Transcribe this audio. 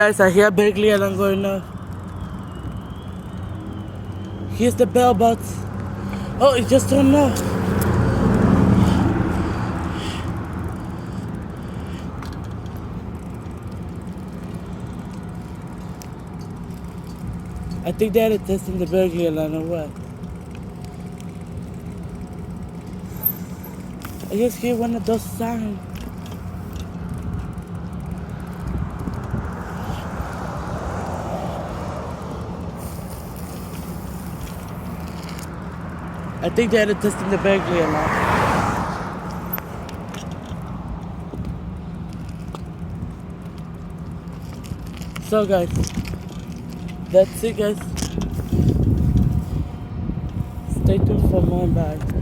Guys, I hear burglar alarm going off. Here's the bell, but oh, it just turned off. I think they're testing the burglar alarm or what? I just hear one of those sounds. I think they're testing the burglar alarm. So guys, that's it guys. Stay tuned for more. Bye.